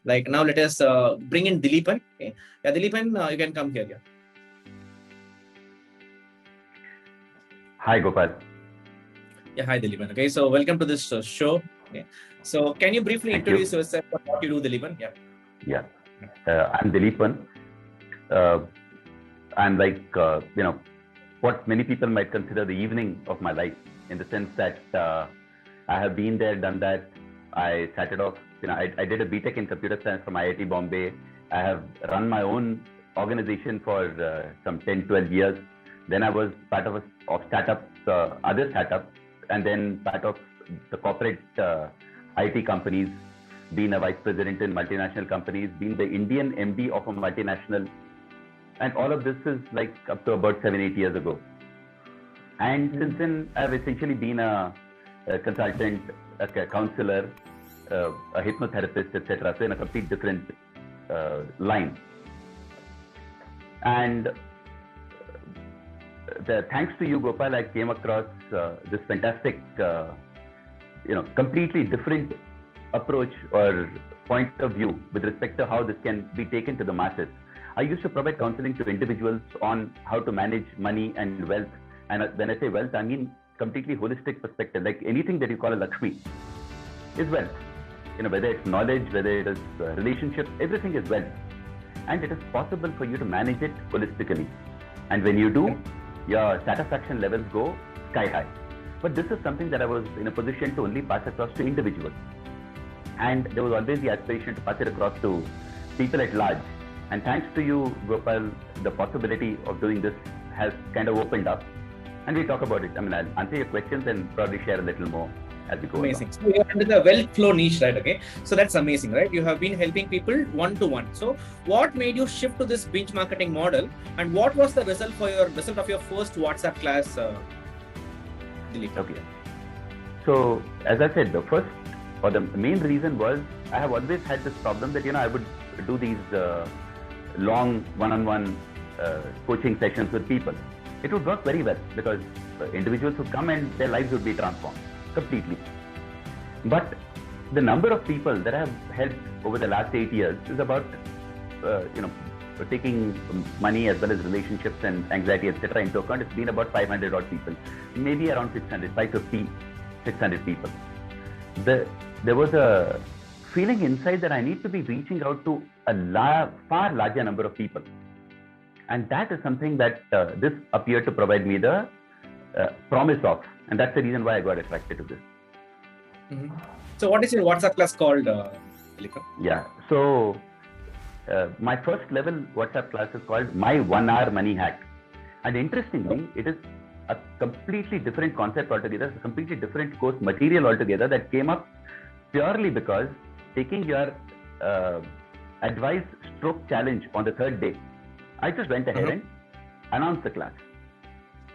Like now, let us bring in Dileepan. Okay. Yeah, Dileepan, you can come here. Yeah. Hi, Gopal. Yeah. Hi, Dileepan. Okay. So welcome to this show. Okay. So can you briefly introduce yourself? What you do, Dileepan? Yeah. Yeah. I'm Dileepan. I'm like, what many people might consider the evening of my life, in the sense that I have been there, done that. I started off, I did a BTech in computer science from IIT Bombay. I have run my own organization for some 10, 12 years. Then I was part of startups, other startups, and then part of the corporate IT companies, been a vice president in multinational companies, been the Indian MD of a multinational. And all of this is like up to about 7, 8 years ago. And since then, I've essentially been a consultant, a counselor, a hypnotherapist, etc. So in a complete different line. And thanks to you, Gopal, I came across this fantastic, completely different approach or point of view with respect to how this can be taken to the masses. I used to provide counseling to individuals on how to manage money and wealth. And when I say wealth, I mean completely holistic perspective. Like anything that you call a Lakshmi is wealth. Whether it's knowledge, whether it is relationships, everything is wealth. And it is possible for you to manage it holistically. And when you do, your satisfaction levels go sky high. But this is something that I was in a position to only pass across to individuals. And there was always the aspiration to pass it across to people at large. And thanks to you, Gopal, the possibility of doing this has kind of opened up. And we talk about it. I mean, I'll answer your questions and probably share a little more as we go Amazing. along. So you're under the wealth flow niche, right? Okay. So that's amazing, right? You have been helping people one-to-one. So what made you shift to this binge marketing model? And what was the result of your first WhatsApp class, Dileepan? Okay. So as I said, the main reason was I have always had this problem that, I would do these long one-on-one coaching sessions with people. It would work very well because individuals would come and their lives would be transformed completely. But the number of people that I have helped over the last 8 years is about, taking money as well as relationships and anxiety, etc. into account. It's been about 500 odd people, maybe around 550, 600 people. There was a feeling inside that I need to be reaching out to a far larger number of people. And that is something that this appeared to provide me the promise of. And that's the reason why I got attracted to this. Mm-hmm. So what is your WhatsApp class called, Dileepan? Yeah. So my first level WhatsApp class is called My 1 Hour Money Hack. And interestingly, it is a completely different concept altogether. It's a completely different course material altogether that came up purely because taking your advice stroke challenge on the third day, I just went ahead and announced the class.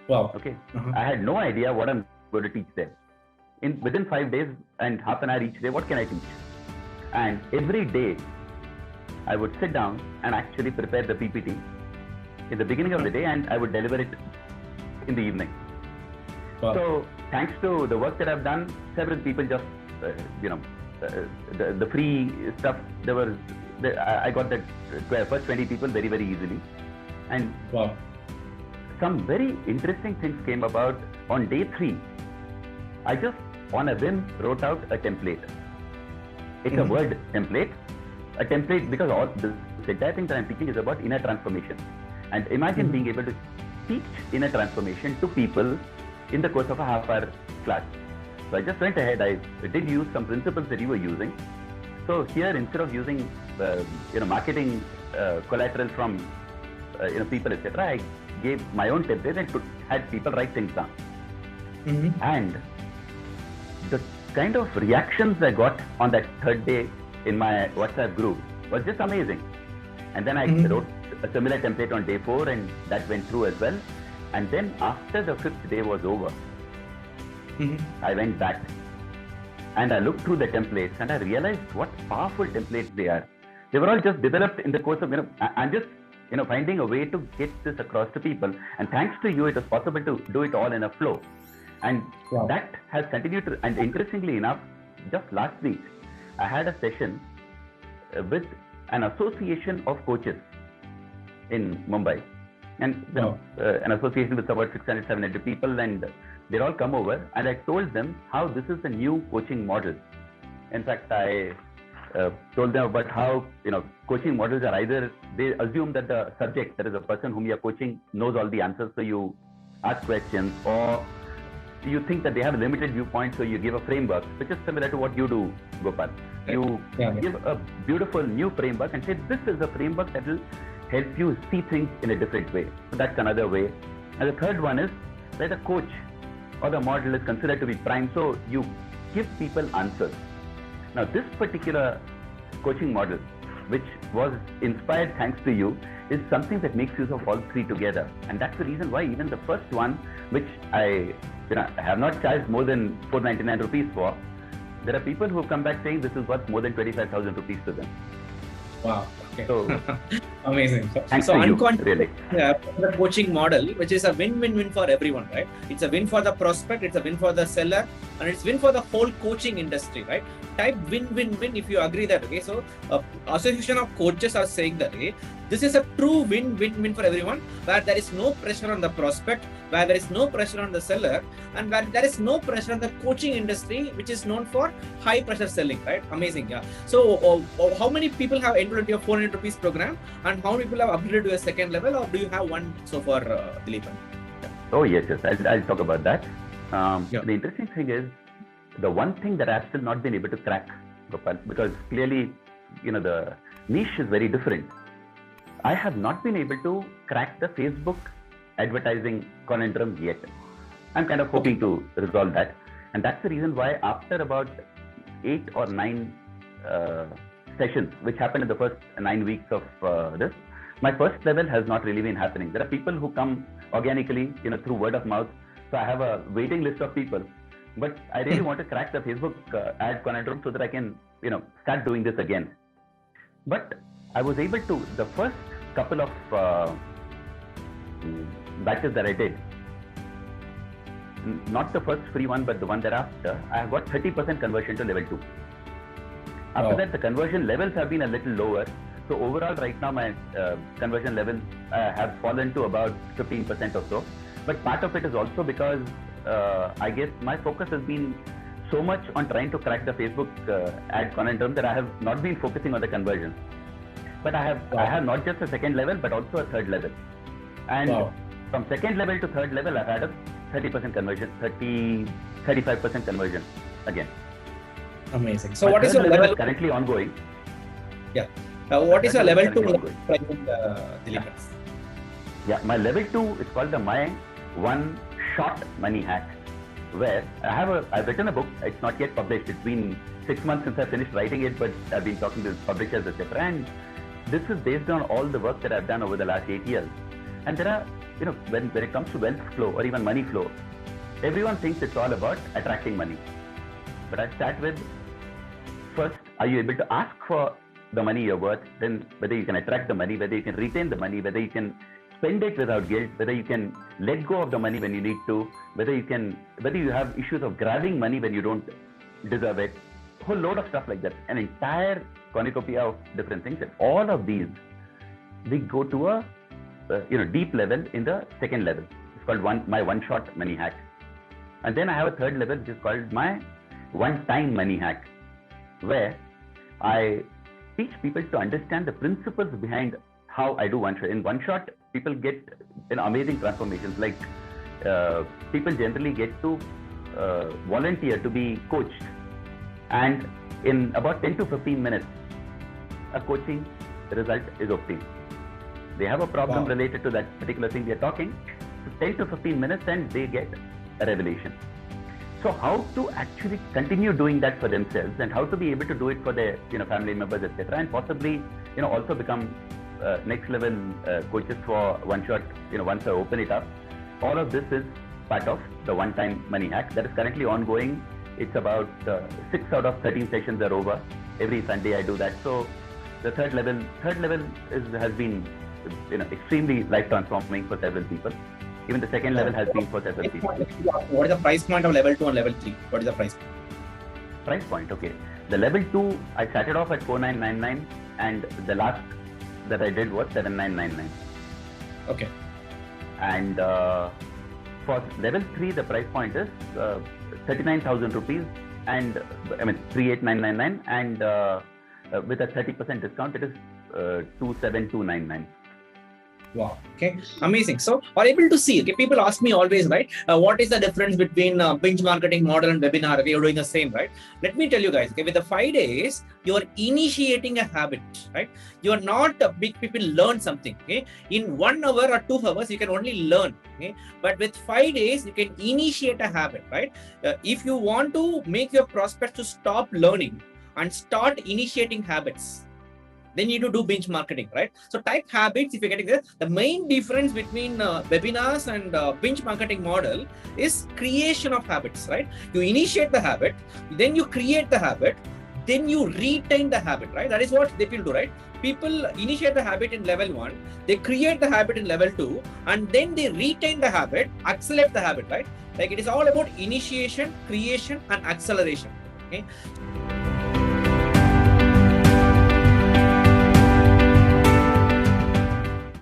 Wow. Okay. I had no idea what I'm going to teach there. Within 5 days and half an hour each day, what can I teach? And every day, I would sit down and actually prepare the PPT in the beginning of the day, and I would deliver it in the evening. Wow. So thanks to the work that I've done, several people just, the free stuff, I got that first 20 people very, very easily. And wow. Some very interesting things came about on day 3. I just, on a whim, wrote out a template. It's a word template. A template because all the entire thing that I'm teaching is about inner transformation. And imagine being able to teach inner transformation to people in the course of a half-hour class. So I just went ahead. I did use some principles that you were using. So here, instead of using marketing collateral from people, etc., I gave my own template and had people write things down. And the kind of reactions I got on that third day in my WhatsApp group was just amazing. And then I wrote a similar template on day 4, and that went through as well. And then after the 5th day was over, I went back and I looked through the templates and I realized what powerful templates they are. They were all just developed in the course of, I'm just, finding a way to get this across to people. And thanks to you, it was possible to do it all in a flow. And that has continued to, and interestingly enough, just last week, I had a session with an association of coaches in Mumbai, and an association with about 600, 700 people, and they all come over, and I told them how this is the new coaching model. In fact, I told them about how, coaching models are either, they assume that the subject, that is the person whom you are coaching, knows all the answers, so you ask questions, or you think that they have a limited viewpoint, so you give a framework, which is similar to what you do, Gopal. You give a beautiful new framework and say, this is a framework that will help you see things in a different way. So that's another way. And the third one is where the coach or the model is considered to be prime, so you give people answers. Now, this particular coaching model, which was inspired thanks to you, is something that makes use of all three together. And that's the reason why even the first one, which I have not charged more than 499 rupees for, there are people who come back saying this is worth more than 25,000 rupees to them. Wow. Okay. So, amazing. Thanks to you, really. The coaching model, which is a win-win-win for everyone, right? It's a win for the prospect, it's a win for the seller, and it's win for the whole coaching industry, right? Type win-win-win if you agree that, okay? So, association of coaches are saying that, okay, this is a true win-win-win for everyone, where there is no pressure on the prospect, where there is no pressure on the seller, and where there is no pressure on the coaching industry, which is known for high pressure selling, right? Amazing, yeah. So, how many people have entered into your 400 rupees program, and how many people have upgraded to a second level, or do you have one so far, Dileepan? Oh, yes. I'll talk about that. The interesting thing is, the one thing that I've still not been able to crack, Gopal, because clearly, the niche is very different. I have not been able to crack the Facebook advertising conundrum yet. I'm kind of hoping to resolve that. And that's the reason why after about 8 or 9 sessions, which happened in the first 9 weeks of this, my first level has not really been happening. There are people who come organically, through word of mouth. So I have a waiting list of people. But I really want to crack the Facebook ad conundrum so that I can, start doing this again. But I was able to, the first couple of batches that I did, not the first free one, but the one thereafter, I have got 30% conversion to level 2. After that, the conversion levels have been a little lower. So overall, right now, my conversion levels have fallen to about 15% or so. But part of it is also because I guess my focus has been so much on trying to crack the Facebook ad conundrum that I have not been focusing on the conversion. But I have not just a second level, but also a third level. And from second level to third level, I've had a 30% conversion, 35% conversion again. Amazing. So what is your level? Currently ongoing. Yeah. What is your level 2 Dileepan? Yeah, my level 2 is called the My One Shot Money Hack, where I've written a book. It's not yet published. It's been 6 months since I finished writing it, but I've been talking to publishers, etc. And this is based on all the work that I've done over the last 8 years. And there are, when it comes to wealth flow or even money flow, everyone thinks it's all about attracting money. But I start with, first, are you able to ask for the money you're worth? Then whether you can attract the money, whether you can retain the money, whether you can spend it without guilt, whether you can let go of the money when you need to, whether you have issues of grabbing money when you don't deserve it, a whole load of stuff like that, an entire cornucopia of different things. And all of these, they go to a deep level in the second level. It's called my one-shot money hack. And then I have a third level, which is called my one-time money hack, where I teach people to understand the principles behind how I do one shot. In one shot, people get amazing transformations. Like people generally get to volunteer to be coached, and in about 10 to 15 minutes, a coaching result is obtained. They have a problem related to that particular thing we are talking. So 10 to 15 minutes, and they get a revelation. So how to actually continue doing that for themselves, and how to be able to do it for their family members, etc., and possibly also become next level coaches for one shot. Once I open it up, all of this is part of the one-time money hack that is currently ongoing. It's about 6 out of 13 sessions are over. Every Sunday I do that. So the third level has been extremely life transforming for several people. Even the second level has been for several people. What is the price point of level 2 and level 3? What is the price point? Price point, okay. The level 2, I started off at 4999 and the last that I did was 7999. Okay. And for level 3, the price point is 39,000 rupees, and 38,999, and with a 30% discount, it is 27,299. Wow. Okay. Amazing. So are able to see, okay, people ask me always, right? What is the difference between binge marketing model and webinar? Okay, you're doing the same, right? Let me tell you guys, okay, with the 5 days, you're initiating a habit, right? You're not big people learn something, okay? In 1 hour or 2 hours, you can only learn, okay? But with 5 days, you can initiate a habit, right? If you want to make your prospects to stop learning and start initiating habits, then you need to do binge marketing, right? So type habits, if you're getting this, the main difference between webinars and binge marketing model is creation of habits, right? You initiate the habit, then you create the habit, then you retain the habit, right? That is what they will do, right? People initiate the habit in level 1, they create the habit in level 2, and then they retain the habit, accelerate the habit, right? Like it is all about initiation, creation, and acceleration, okay?